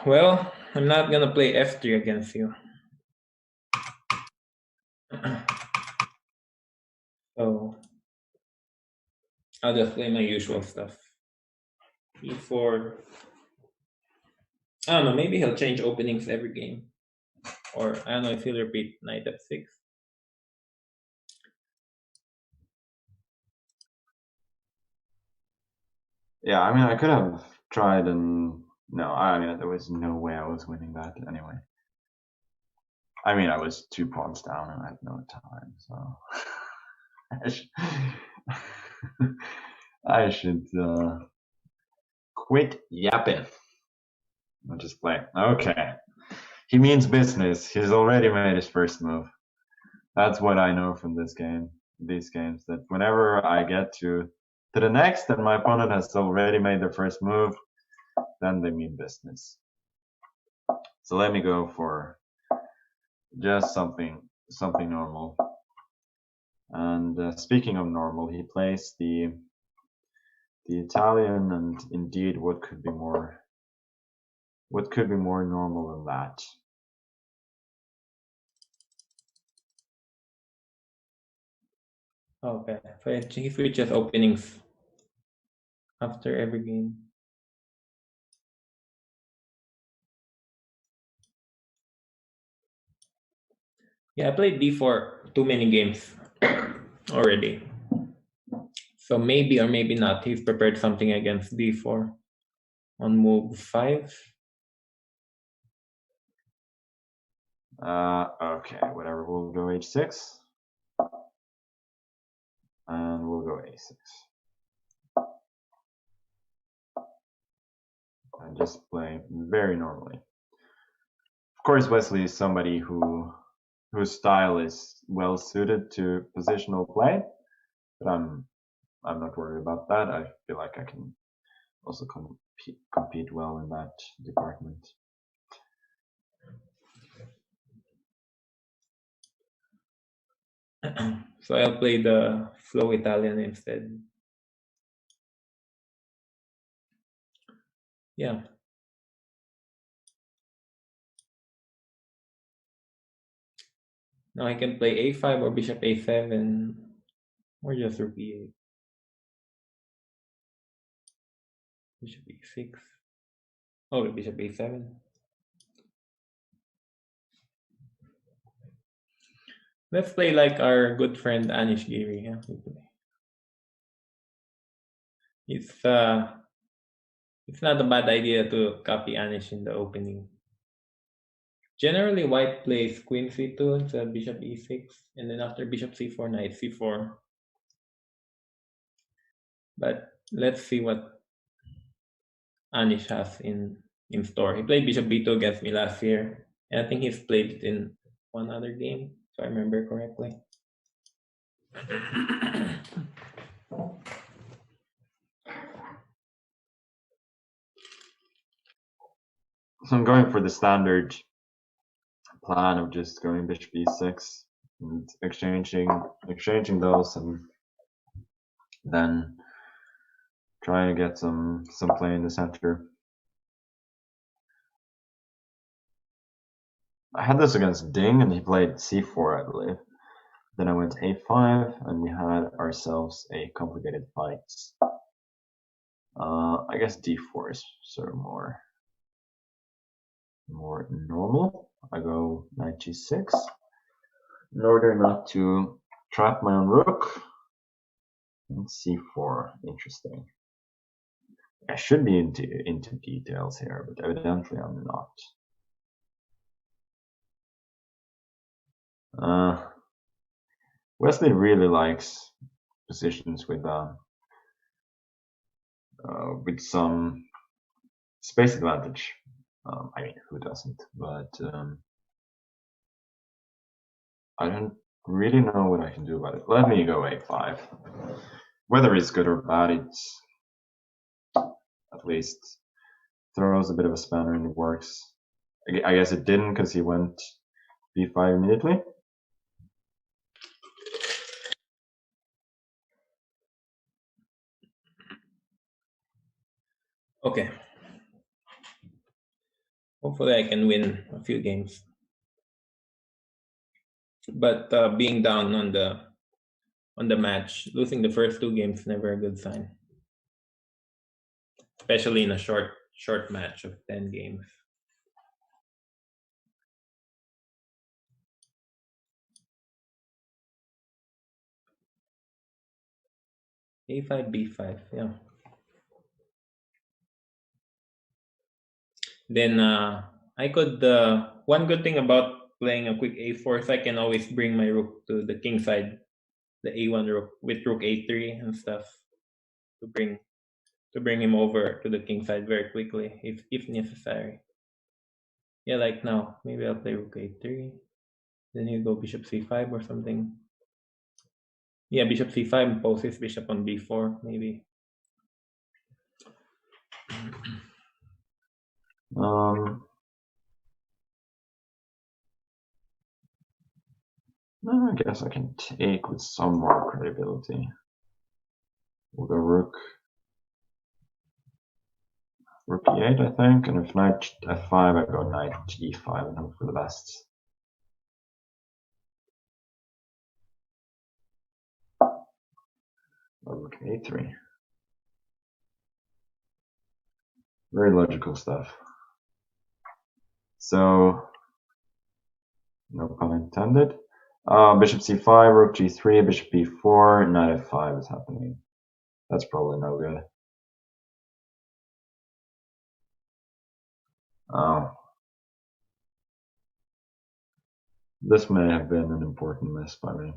Well, I'm not gonna play f3 against you. So I'll just play my usual stuff. E4. I don't know, maybe he'll change openings every game. Or I don't know if he'll repeat knight f6. Yeah, I mean, I could have tried and no, I mean, there was no way I was winning that anyway. I mean, I was 2 pawns down and I had no time, so I should quit yapping. I'll just play. Okay. He means business. He's already made his first move. That's what I know from this game, these games, that whenever I get to the next and my opponent has already made their first move, then they mean business. So let me go for just something normal. And speaking of normal, he plays the Italian, and indeed, what could be more normal than that? Okay, so he switches openings after every game. Yeah, I played d4 too many games already. So maybe or maybe not, he's prepared something against d4 on move 5. Okay, whatever. We'll go h6, and we'll go a6. And just play very normally. Of course, Wesley is somebody whose style is well suited to positional play, but I'm not worried about that. I feel like I can also compete well in that department. So I'll play the slow Italian instead. Yeah. Now I can play a5 or bishop a7 or just rook e8. Bishop e6. Oh, bishop a7. Let's play like our good friend Anish Giri. Yeah, it's not a bad idea to copy Anish in the opening. Generally, white plays queen c2 instead of bishop e6, and then after bishop c4, knight c4. But let's see what Anish has in store. He played bishop b2 against me last year, and I think he's played it in one other game, if I remember correctly. So I'm going for the standard plan of just going bishop e6 and exchanging those, and then trying to get some play in the center. I had this against Ding, and he played c4, I believe. Then I went a5, and we had ourselves a complicated fight. I guess d4 is sort of more normal. I go knight g6 in order not to trap my own rook. And c4, interesting. I should be into details here, but evidently I'm not. Wesley really likes positions with some space advantage. I mean, who doesn't? But I don't really know what I can do about it. Let me go a5. Whether it's good or bad, it's at least throws a bit of a spanner in the works. I guess it didn't because he went b5 immediately. Okay. Hopefully, I can win a few games. But being down on the match, losing the first two games, never a good sign, especially in a short match of 10 games. A5, B5, yeah. Then I could. One good thing about playing a quick A4 is I can always bring my rook to the king side, the A1 rook with rook A3 and stuff to bring him over to the king side very quickly if necessary. Yeah, like now, maybe I'll play rook A3. Then you go bishop C5 or something. Yeah, bishop C5 poses bishop on B4 maybe. I guess I can take with some more credibility. We'll go rook E8, I think, and if knight F5, I go knight G5 and hope for the best. Or rook A3. Very logical stuff. So, no pun intended. Bishop C5, rook G3, bishop B4, knight F5 is happening. That's probably no good. This may have been an important miss by me.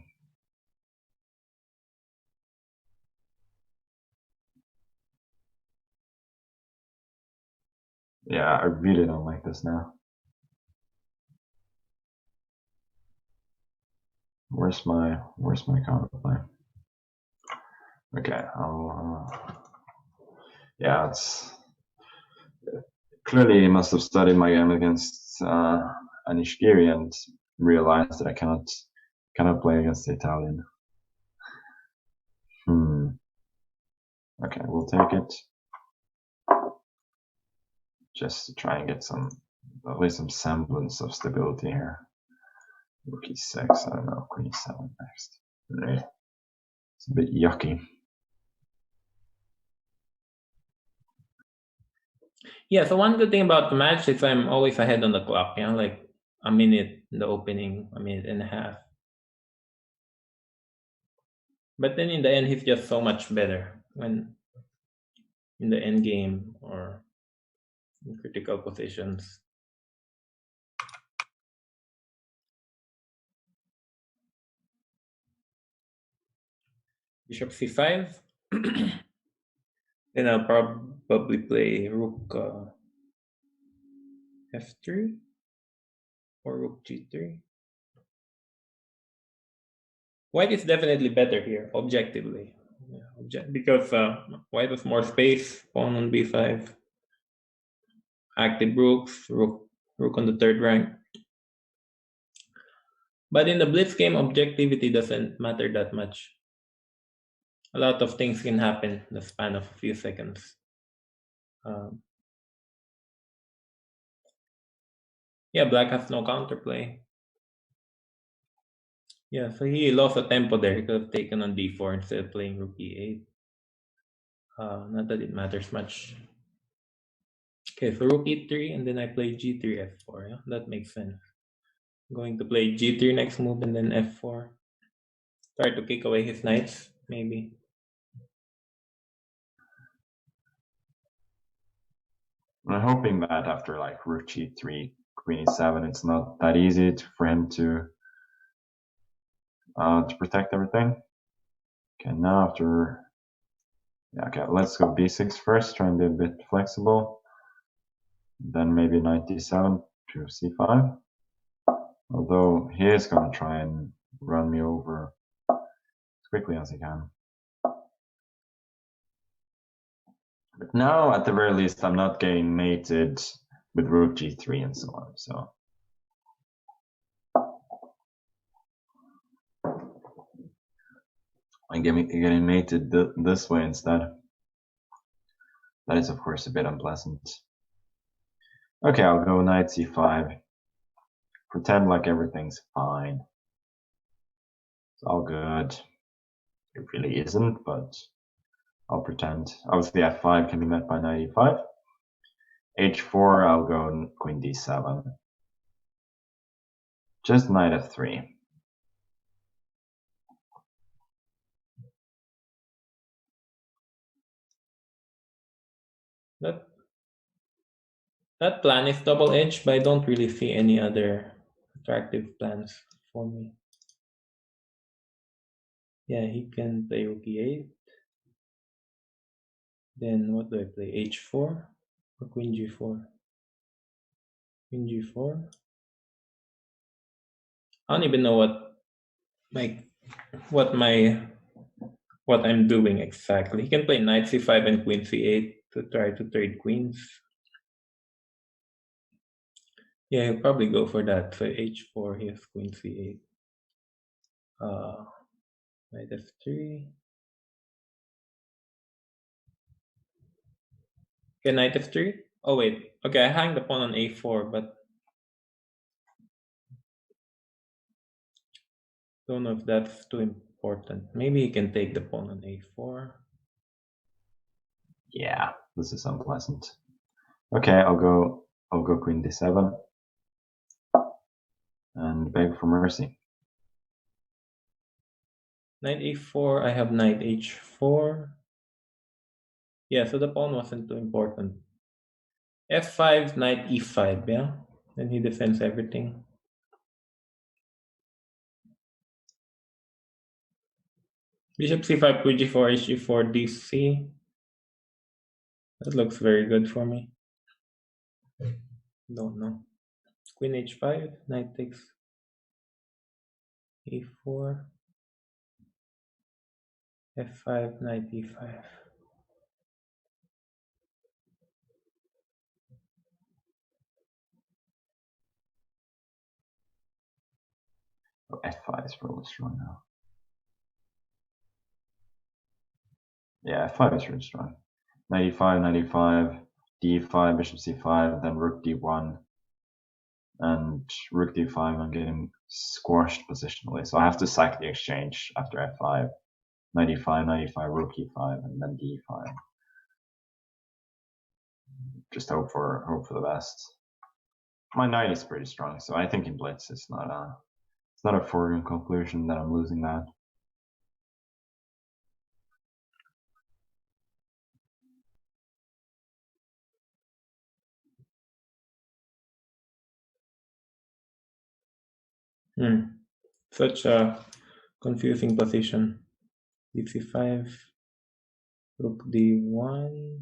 Yeah, I really don't like this now. Where's my counterplay? Okay, yeah, it's clearly he must have studied my game against Anish Giri and realized that I cannot play against the Italian. Okay, we'll take it. Just to try and get at least some semblance of stability here. Rook E6, I don't know, Queen E7 next. It's a bit yucky. Yeah, so one good thing about the match is I'm always ahead on the clock, like a minute in the opening, a minute and a half. But then in the end, he's just so much better when in the end game or in critical positions. Bishop C5. Then I'll probably play rook F3 or rook G3. White is definitely better here, objectively. Because white has more space, pawn on B5. Active rooks, rook on the third rank. But in the blitz game, objectivity doesn't matter that much. A lot of things can happen in the span of a few seconds. Yeah, black has no counterplay. Yeah, so he lost a tempo there. He could have taken on d4 instead of playing rook e8. Not that it matters much. Okay, so rook e3, and then I play g3, f4. Yeah, that makes sense. I'm going to play g3 next move, and then f4. Try to kick away his knights, maybe. I'm hoping that after like rook g3, queen e7, it's not that easy for him to protect everything. Okay, now after, yeah, okay, let's go b6 first, try and be a bit flexible. Then maybe knight d7 to c5. Although he is going to try and run me over as quickly as he can. But now, at the very least, I'm not getting mated with rook g3 and so on. So I'm getting mated this way instead. That is, of course, a bit unpleasant. Okay, I'll go knight c5. Pretend like everything's fine. It's all good. It really isn't, but I'll pretend. Obviously, f5 can be met by knight e5. h4, I'll go queen d7. Just knight f3. That plan is double-edged, but I don't really see any other attractive plans for me. Yeah, he can play rook e8. Then what do I play? h4 or queen g4? Queen g4. I don't even know what I'm doing exactly. He can play knight c5 and queen c8 to try to trade queens. Yeah, he'll probably go for that. So h4, he has queen c8. Knight f3. Okay, knight f3. Oh wait. Okay, I hang the pawn on a4, but don't know if that's too important. Maybe he can take the pawn on a4. Yeah, this is unpleasant. Okay, I'll go queen d7 and beg for mercy. Knight a4, I have knight h4. Yeah, so the pawn wasn't too important. f5, knight e5, yeah? Then he defends everything. Bishop c5, queen g4, hg4, dc. That looks very good for me. Don't know. Queen h5, knight takes e4, f5, knight e5. Oh, f5 is really strong now. Yeah, f5 is really strong. Knight e5, knight e5, d5, bishop c5, then rook d1, and rook d5. I'm getting squashed positionally, so I have to sack the exchange after f5. Knight e5, knight e5, rook e5, and then d5. Just hope for the best. My knight is pretty strong, so I think in blitz it's not a foregone conclusion that I'm losing that. Such a confusing position. d5, rook d1,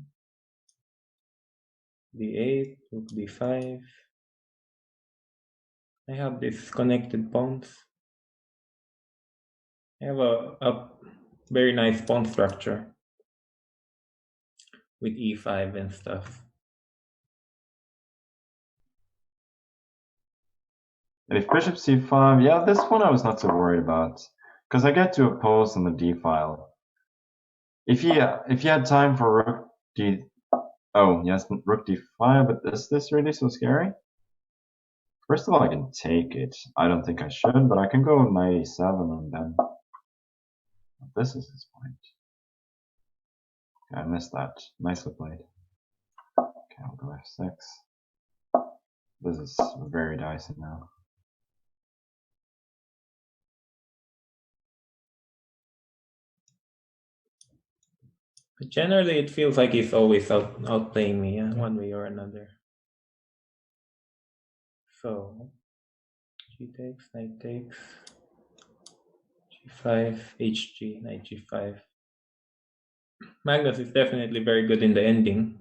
d8, rook d5. I have disconnected pawns. I have a very nice pawn structure with e5 and stuff. And if bishop c5, yeah, this one I was not so worried about, because I get to oppose on the d file. If he had time for rook d, oh yes, rook d5, but is this really so scary? First of all, I can take it. I don't think I should, but I can go knight e7 and then this is his point. Okay, I missed that. Nicely played. Okay, I'll go f6. This is very dicey now. But generally, it feels like he's always outplaying me, yeah, one way or another. So, g takes, knight takes, g5, hg, knight g5. Magnus is definitely very good in the ending.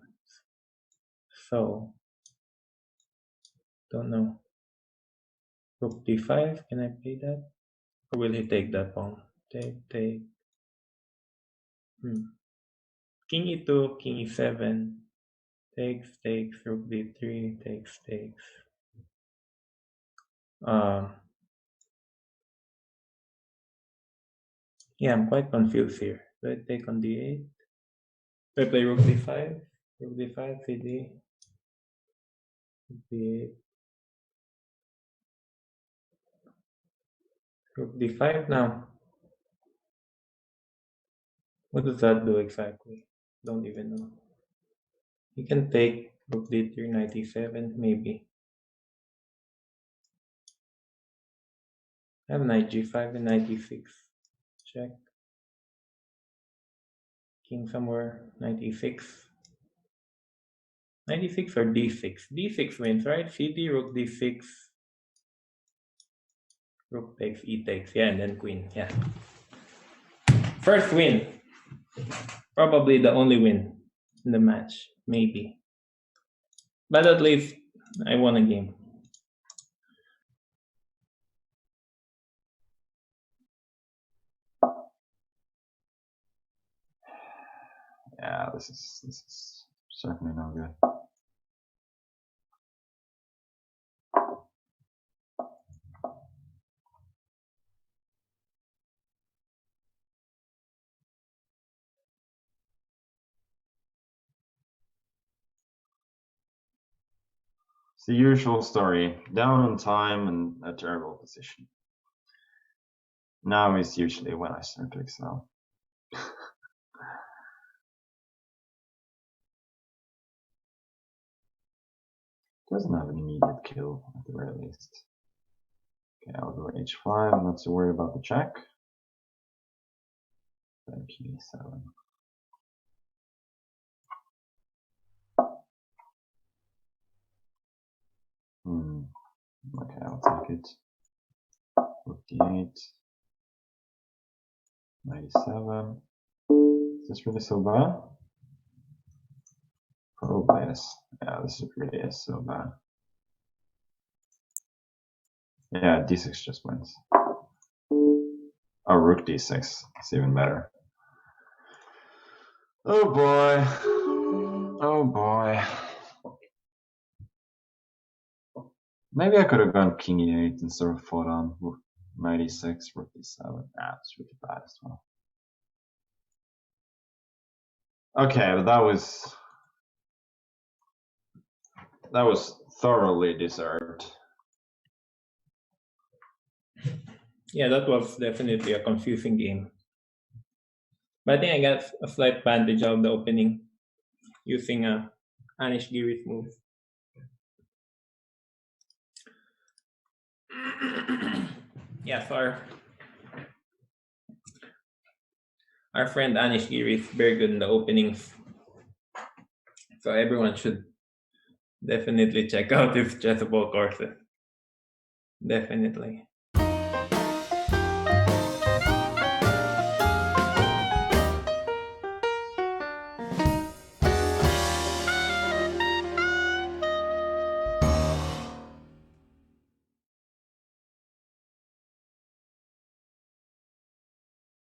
So, don't know. Rook d5, can I play that? Or will he take that pawn? Take. King e2, king e7, takes, rook d3, takes. Yeah, I'm quite confused here. Do I take on d8? Do I play rook d5? Rook d5, cd. B8. Rook D5 now. What does that do exactly? Don't even know. He can take Rook D3, Knight E7, maybe. I have Knight G5 and Knight E6. Check. King somewhere, Knight E6. Knight E6 or D6? D6 wins, right? CD, Rook D6. Rook takes, E takes. Yeah, and then Queen. Yeah. First win. Probably the only win in the match. Maybe. But at least I won a game. Yeah, this is certainly no good. It's the usual story. Down on time and a terrible position. Now is usually when I start to excel. Doesn't have an immediate kill at the very least. Okay, I'll go h5, not to worry about the check. Then king e7. Okay, I'll take it. Rook d8. Knight e7. Is this really so bad? Probably is. Yeah, this really is so bad. Yeah, d6 just wins. Oh, rook d6. It's even better. Oh boy. Oh boy. Maybe I could have gone king e8 and sort of fought on knight e6, rook d7. Ah, it's really bad as well. Okay, but that was thoroughly deserved. Yeah, that was definitely a confusing game. But I think I got a slight advantage out of the opening using Anish Giri's move. Yeah, so our friend Anish Giri is very good in the openings. So everyone should definitely check out his chessable courses. Definitely.